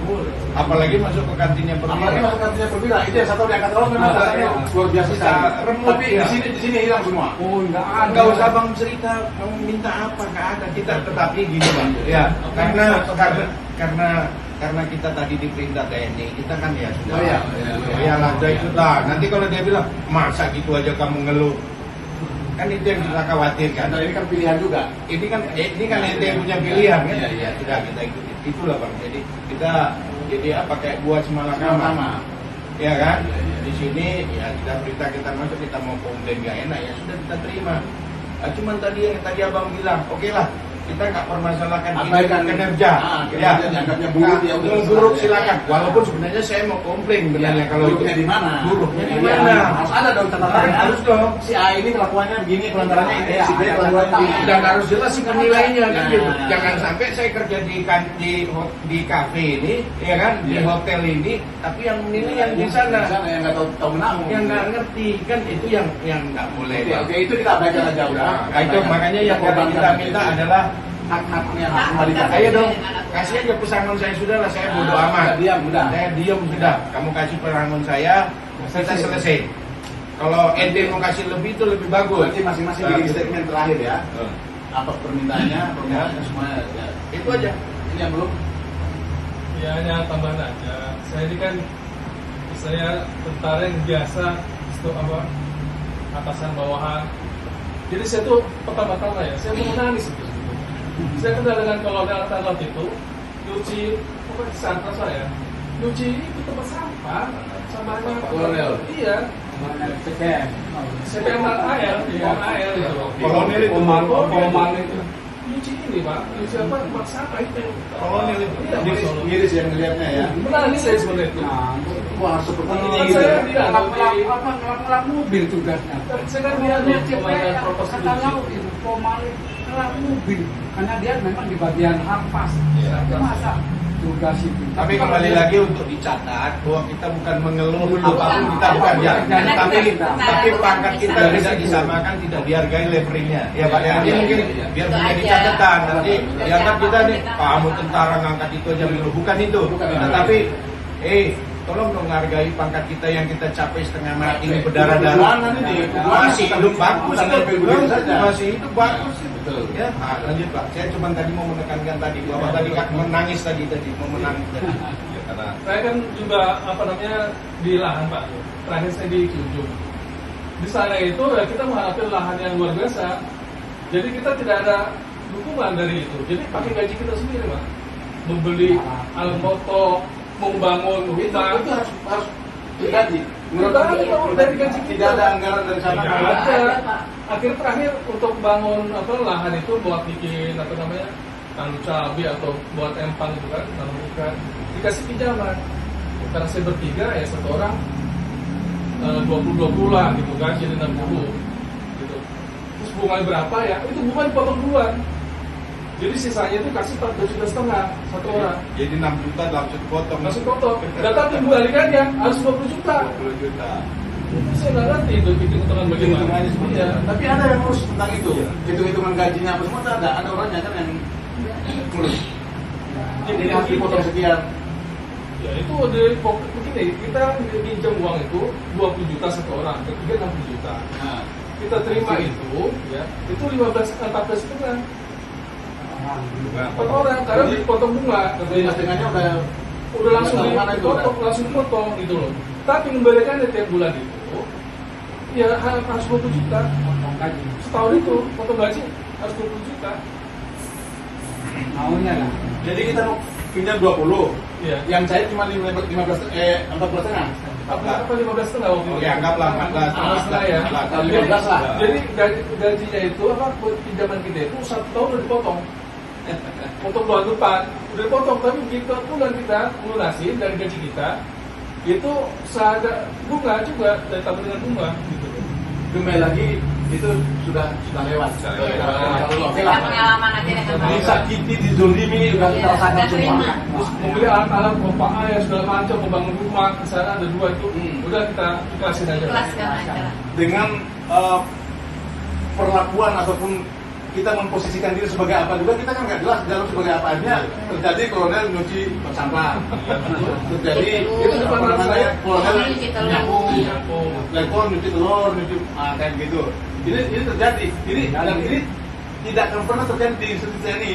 Apalagi masuk ke kantinnya Apalagi perwira. masuk kantinnya Perwira, itu yang saya tahu di angkatan laut memang Iya. rasanya luar biasa Bisa sekali. remuk, Tapi ya. di sini hilang semua. Oh, nggak ada. Enggak usah Bang cerita kamu minta apa, nggak ada. Kita tetapi gini Bang. Ya, karena kita tadi diperintah TNI, kita kan ya sudah. Oh, iya. Ya lah, udah ikutlah. Nanti kalau dia bilang, "Masa gitu aja kamu ngeluh?" Kan itu yang kita khawatirkan. Dan ini kan pilihan juga. Ini kan ente yang punya pilihan kan? Iya, iya. Sudah kita ikuti. Itulah Bang. Jadi kita apa kayak buat semalakama. Sama. Ya kan? Iya, iya. Di sini ya kita berita kita masuk, kita mau komplain gak enak ya sudah kita terima. Cuman tadi yang tadi Abang bilang, oke lah kita nggak permasalahkan Abaikan kinerja. kinerja dianggapnya buruk, ya udah buruk selesai. silakan. Walaupun sebenarnya saya mau komplain benarnya kalau buruknya itu. di mana? Buruknya di Iya, mana? harus ada dong catatannya. Harus dong. Si A ini kelakuannya begini, kelantarannya ini, Iya, si B ada kelakuannya catatan. begini. Dan harus jelas sih nilainya kan Nah. gitu. Jangan sampai saya kerja di kafe ini, ya kan, di Iya. hotel ini, tapi yang menilai yang di sana, yang nggak tahu menang. yang nggak ngerti kan itu yang nggak boleh. Oke, Bang. oke, itu kita abaikan aja udah. Nah, itu makanya yang kita minta adalah hak-haknya Hak kembalikan. ayo dong, kasih aja pesangon saya sudah lah, saya bodo amat. Diam, udah. Saya diam sudah. Kamu kasih pesangon saya, kita selesai. Kalau ente mau kasih lebih itu lebih bagus. Berarti masing-masing bikin statement terakhir ya. Apa permintaannya semuanya. Ya. Itu aja. Ini yang belum. Ya hanya tambahan aja. Saya tentara yang biasa itu apa atasan bawahan. Jadi saya tuh pertama-tama ya, saya mau menangis itu. Saya kenal dengan kolonel Tarlot itu, nyuci sangka saya, nyuci itu tempat sampah, sampahnya Kolonel? Iya. CPM AL, AL itu. Kolonel itu. Koman itu. Nyuci ini pak, nyuci apa? Tempat sampah itu. Kolonel itu. Iya, Ngiris yang ngeliatnya ya. menangis saya sebenarnya itu. Wah seperti ini Kan gitu. saya Ya. dia ngelap mobil tugasnya. saya kan dia komandan propos Kata laut itu Komali ngelap mobil karena dia memang di bagian harpas. Iya. Tapi masa tugas itu. Tapi kalau kembali dia- lagi untuk dicatat bahwa kita bukan mengeluh Bukan. apapun kita bukan ya. Karena Tapi kita- tapi pangkat kita Dari tidak situ. disamakan, tidak dihargai levelingnya. Ya Pak ya. Ini mungkin biar Itu menjadi aja. catatan nanti Itu dianggap siapa kita nih, kita kamu mau. tentara ngangkat itu aja mengeluh. Bukan itu. Nah, tapi tolong dong menghargai pangkat kita yang kita capai setengah mati ini berdarah-darah. Perjuangan ini, Masih hidup bagus, Bukan begitu saja. masih hidup bagus. Betul. Ya, lanjut Pak. Saya cuma tadi mau menekankan tadi, Bapak tadi kan menangis tadi mau menangis tadi. Ya, karena Saya kan juga apa namanya di lahan Pak. Terakhir saya di Ciujung. Di sana itu ya kita menghadapi lahan yang luar biasa. Jadi kita tidak ada dukungan dari itu. Jadi pakai gaji kita sendiri Pak. Membeli alat foto, membangun Itu rumah. harus digaji. Dari gaji kita. Tidak ada anggaran dari sana. Tidak ada. Akhir terakhir untuk bangun lahan itu buat bikin tanam cabai atau buat empang gitu kan, tanam ikan, dikasih pinjaman. Karena saya bertiga ya satu orang 20 lah gitu kan, jadi 60 gitu. Terus bunganya berapa ya? Itu bunga dipotong duluan. Jadi sisanya itu kasih 14,5 juta satu orang. jadi 6 juta langsung potong. Langsung potong. Dan tapi kembalikannya harus 20 juta. 20 juta. Itu saya nggak ngerti itu hitung-hitungan bagaimana. Hitungannya seperti Iya. itu. Tapi ada yang urus tentang itu. Hitung-hitungan gajinya apa semua ada orangnya kan yang urus. Jadi harus dipotong sekian. Ya itu di begini, kita pinjam uang itu 20 juta satu orang, ketiga 60 juta. Nah, Kita terima itu, ya, itu 14 setengah per orang, karena dipotong bunga. lima setengahnya Udah langsung Mana itu udah? dipotong gitu loh. Tapi kembalikannya tiap bulan itu, ya harus 20 juta. potong gaji. Setahun itu potong gaji harus 20 juta. Maunya lah. Jadi kita mau pinjam 20. Iya. Yang cair cuma 14 setengah. Apa 15 setengah waktu itu? Oke, anggaplah 14 setengah ya. Atau 15 lah. Jadi gajinya itu pinjaman kita itu 1 tahun udah dipotong. Untuk bulan depan udah dipotong, tapi begitu bulan kita lunasin dari gaji kita itu seada bunga juga dan tambah dengan bunga gitu. Kembali lagi itu sudah lewat. Oke Kita lah. pengalaman aja dengan baik. Disakiti, dizolimi udah kita Iya, rasakan udah semua. terima. Terus membeli alat-alat pompa air segala macam, membangun rumah di sana ada 2 itu, udah kita ikhlasin aja. Ikhlaskan aja. Dengan perlakuan ataupun kita memposisikan diri sebagai apa juga, kita kan nggak jelas dalam sebagai apa aja. Terjadi kolonel nyuci sampah, terjadi Itu depan apa mata saya. kolonel Nyuci telur. nyapu, Nyapu. lekor nyuci telur, nyuci kayak gitu. Ini terjadi. Ini tidak akan pernah terjadi di institusi TNI.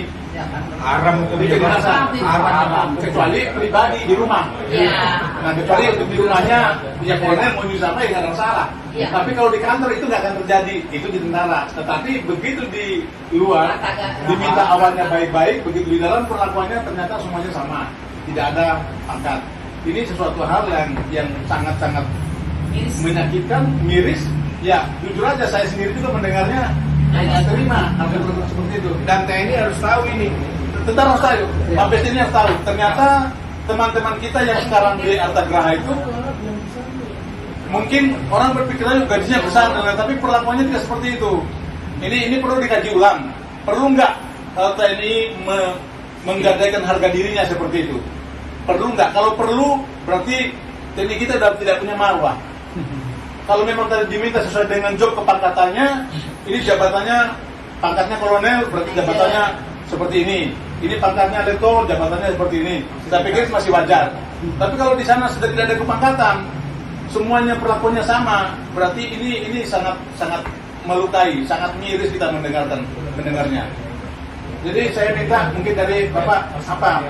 Haram Jadi hukumnya biasa, Haram. kecuali pribadi di rumah. Iya. Nah, kecuali untuk di rumahnya, ya kolonel mau nyuci apa ya nggak ada masalah. Iya. Tapi kalau di kantor itu nggak akan terjadi, itu di tentara. Tetapi begitu di luar, diminta awalnya baik-baik, begitu di dalam perlakuannya ternyata semuanya sama, tidak ada pangkat. Ini sesuatu hal yang sangat-sangat Miris. menyakitkan, miris. Ya, jujur aja saya sendiri juga mendengarnya nggak terima hal seperti itu. Dan TNI harus tahu ini. Tentara harus tahu, Mabes ini harus tahu. Ternyata teman-teman kita yang sekarang di Artagraha itu mungkin orang berpikiran gajinya besar, tapi perlakuannya tidak seperti itu. Ini perlu dikaji ulang. Perlu nggak TNI menggadaikan harga dirinya seperti itu? Perlu nggak? Kalau perlu, berarti TNI kita sudah tidak punya marwah. Kalau memang tadi diminta sesuai dengan job kepangkatannya, ini jabatannya pangkatnya kolonel, berarti jabatannya seperti ini. Ini pangkatnya letkol, jabatannya seperti ini. Saya pikir masih wajar. Tapi kalau di sana sudah tidak ada kepangkatan, semuanya perlakuannya sama, berarti ini sangat melukai, sangat miris kita mendengarnya. Jadi saya minta mungkin dari Bapak apa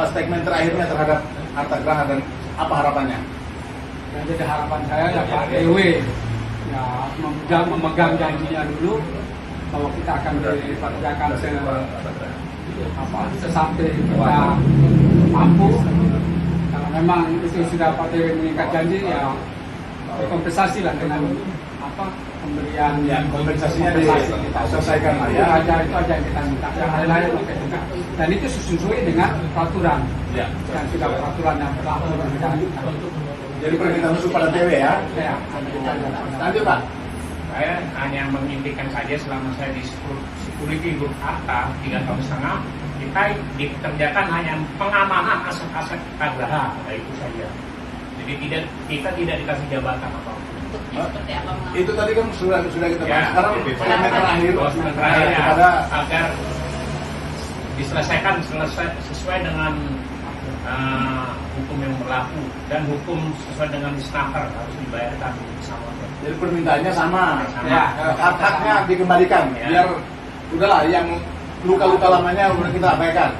statement terakhirnya terhadap Arta Graha dan apa harapannya? Ya, jadi harapan saya ya Pak DW ya memegang janjinya dulu bahwa kita akan dikerjakan sesampai kita mampu. Kalau memang itu sudah Pak DW mengikat janji ya kompensasi lah dengan pemberian kompensasinya diselesaikan lah ya. Itu aja yang kita minta. Yang lain-lain oke juga. Dan itu sesuai dengan peraturan. Ya. Yang sudah peraturan yang berlaku Jadi permintaan khusus pada TW ya. Ya. Lanjut Pak. Saya hanya mengintikan saja selama saya di security grup Arta 3,5 tahun, kita dikerjakan hanya pengamanan aset-aset Graha, itu saja. Jadi kita tidak dikasih jabatan apa-apa. Seperti apa Itu tadi kan sudah kita bahas. Sekarang statement terakhir kepada agar diselesaikan sesuai dengan hukum yang berlaku dan hukum sesuai dengan disnaker harus dibayarkan sama. Jadi permintaannya sama. Sama. Ya, hak-haknya dikembalikan. Ya. Biar udahlah yang luka-luka lamanya udah kita abaikan.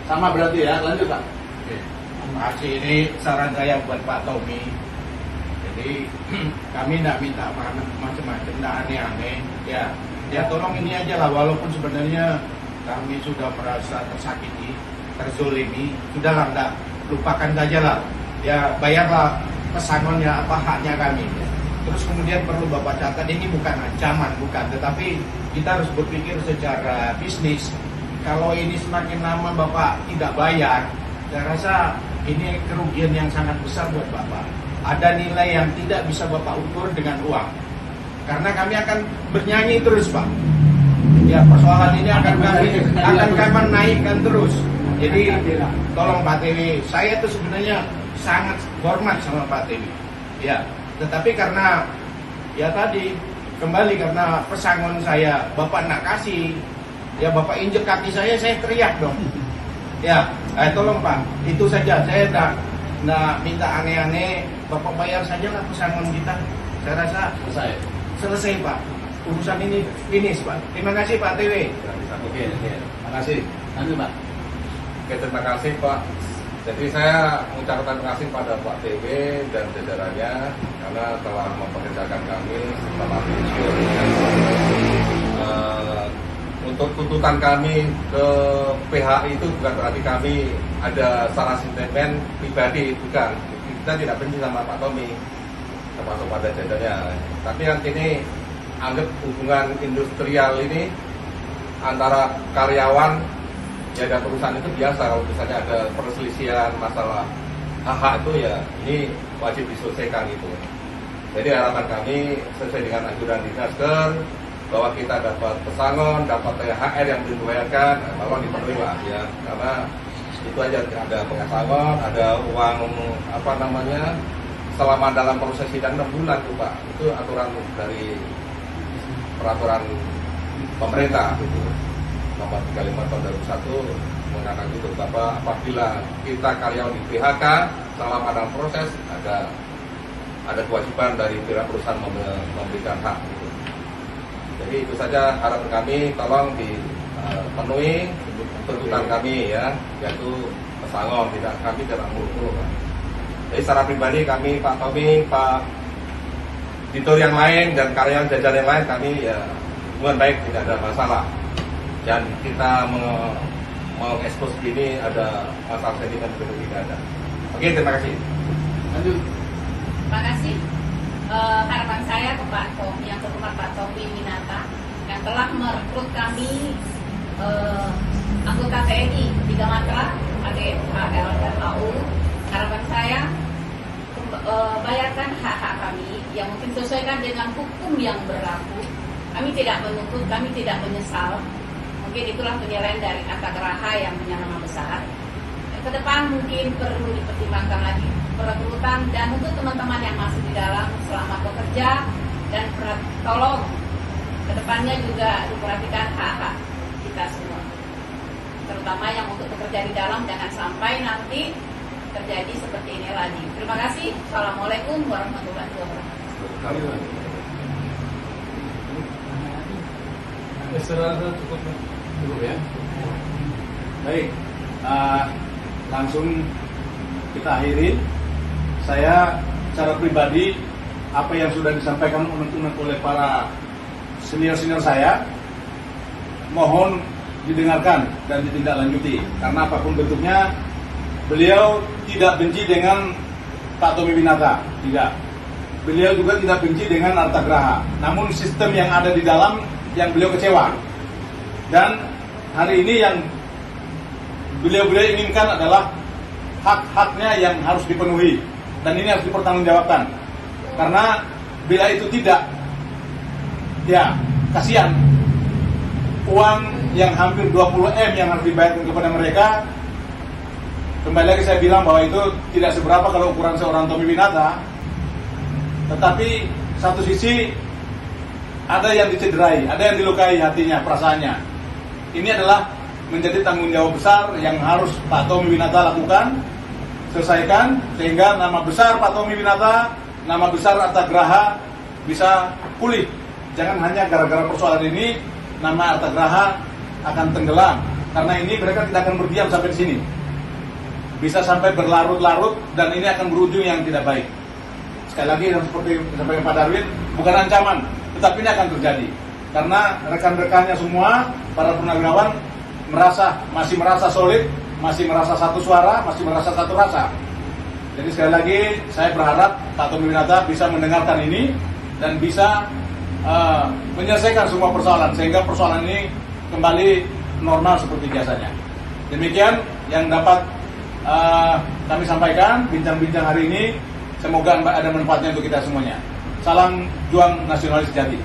Sama berarti ya. Lanjut Pak. Oke. Terima kasih. Ini saran saya buat Pak Tommy. Jadi kami tidak minta macam-macam, tidak aneh-aneh. Ya tolong ini aja lah. Walaupun sebenarnya kami sudah merasa tersakiti, terzolimi, sudahlah, enggak, lupakan saja lah. Ya bayarlah pesangonnya apa haknya kami. Terus kemudian perlu Bapak catat, ini bukan ancaman, bukan, tetapi kita harus berpikir secara bisnis. Kalau ini semakin lama Bapak tidak bayar, saya rasa ini kerugian yang sangat besar buat Bapak. Ada nilai yang tidak bisa Bapak ukur dengan uang. Karena kami akan bernyanyi terus Pak. Ya persoalan ini akan kami naikkan terus. Jadi tolong Pak TW, saya tuh sebenarnya sangat hormat sama Pak TW. Ya, tetapi karena ya tadi kembali karena pesangon saya Bapak nak kasih, ya Bapak injek kaki saya teriak dong. Ya, tolong Pak, itu saja. Saya nggak minta aneh-aneh, Bapak bayar saja lah pesangon kita. Saya rasa selesai Pak. Urusan ini finish Pak. Terima kasih Pak TW. Oke. Terima kasih. Lanjut Pak. Oke, terima kasih Pak. Jadi saya mengucapkan terima kasih pada Pak TW dan jajarannya karena telah mempekerjakan kami selama pensiun. Untuk tuntutan kami ke PH itu bukan berarti kami ada salah sentimen pribadi, bukan. Kita tidak benci sama Pak Tommy, termasuk pada jajarannya. Tapi yang ini anggap hubungan industrial ini antara karyawan ya dan perusahaan itu biasa. Kalau misalnya ada perselisihan masalah hak itu ya ini wajib diselesaikan itu. Jadi harapan kami sesuai dengan anjuran Dinasker bahwa kita dapat pesangon, dapat THR yang belum dibayarkan, tolong dipenuhi lah ya, karena itu aja ada pesangon, ada uang selama dalam proses sidang 6 bulan tuh Pak, itu aturan dari peraturan pemerintah nomor 35 tahun 2001 mengatakan itu bahwa apabila kita karyawan di PHK selama dalam proses ada kewajiban dari pihak perusahaan memberikan hak gitu. Jadi itu saja harapan kami, tolong dipenuhi tuntutan kami ya, yaitu pesangon, kami tidak muluk-muluk. Jadi secara pribadi kami Pak Tommy, Pak Ditor yang lain dan karyawan jajaran yang lain kami ya hubungan baik, tidak ada masalah. Dan kita mengekspos ini ada masalah sentimen itu tidak ada. Oke, terima kasih. Lanjut. Terima kasih. Harapan saya ke Pak Tommy, yang terhormat Pak Tommy Winata yang telah merekrut kami anggota TNI 3 Matra, ADL dan AU. Harapan saya bayarkan hak-hak kami yang mungkin sesuaikan dengan hukum yang berlaku. Kami tidak menuntut, kami tidak menyesal. Mungkin itulah penilaian dari Arta Graha yang punya nama besar. Ke depan mungkin perlu dipertimbangkan lagi perekrutan, dan untuk teman-teman yang masih di dalam selamat bekerja, dan tolong ke depannya juga diperhatikan hak-hak kita semua, terutama yang untuk bekerja di dalam. Jangan sampai nanti terjadi seperti ini lagi. Terima kasih. Assalamualaikum warahmatullahi wabarakatuh. Istirahat cukup. Cukup ya. Baik, langsung kita akhiri. Saya secara pribadi apa yang sudah disampaikan unek-unek oleh para senior-senior saya mohon didengarkan dan ditindaklanjuti, karena apapun bentuknya beliau tidak benci dengan Pak Tommy Winata, tidak. Beliau juga tidak benci dengan Artagraha, namun sistem yang ada di dalam yang beliau kecewa. Dan hari ini yang beliau inginkan adalah hak-haknya yang harus dipenuhi, dan ini harus dipertanggungjawabkan. Karena bila itu tidak, ya kasihan uang yang hampir 20 M yang harus dibayarkan kepada mereka. Kembali lagi saya bilang bahwa itu tidak seberapa kalau ukuran seorang Tommy Winata, tetapi satu sisi ada yang dicederai, ada yang dilukai hatinya, perasaannya. Ini adalah menjadi tanggung jawab besar yang harus Pak Tommy Winata lakukan, selesaikan, sehingga nama besar Pak Tommy Winata, nama besar Artagraha bisa pulih. Jangan hanya gara-gara persoalan ini nama Artagraha akan tenggelam, karena ini mereka tidak akan berdiam sampai di sini. Bisa sampai berlarut-larut dan ini akan berujung yang tidak baik. Sekali lagi, seperti disampaikan Pak Darwin, bukan ancaman, tetapi ini akan terjadi. Karena rekan-rekannya semua, para purnawirawan masih merasa solid, masih merasa satu suara, masih merasa satu rasa. Jadi sekali lagi saya berharap Pak Tommy Winata bisa mendengarkan ini dan bisa menyelesaikan semua persoalan, sehingga persoalan ini kembali normal seperti biasanya. Demikian yang dapat kami sampaikan bincang-bincang hari ini. Semoga ada manfaatnya untuk kita semuanya. Salam juang nasionalis sejati.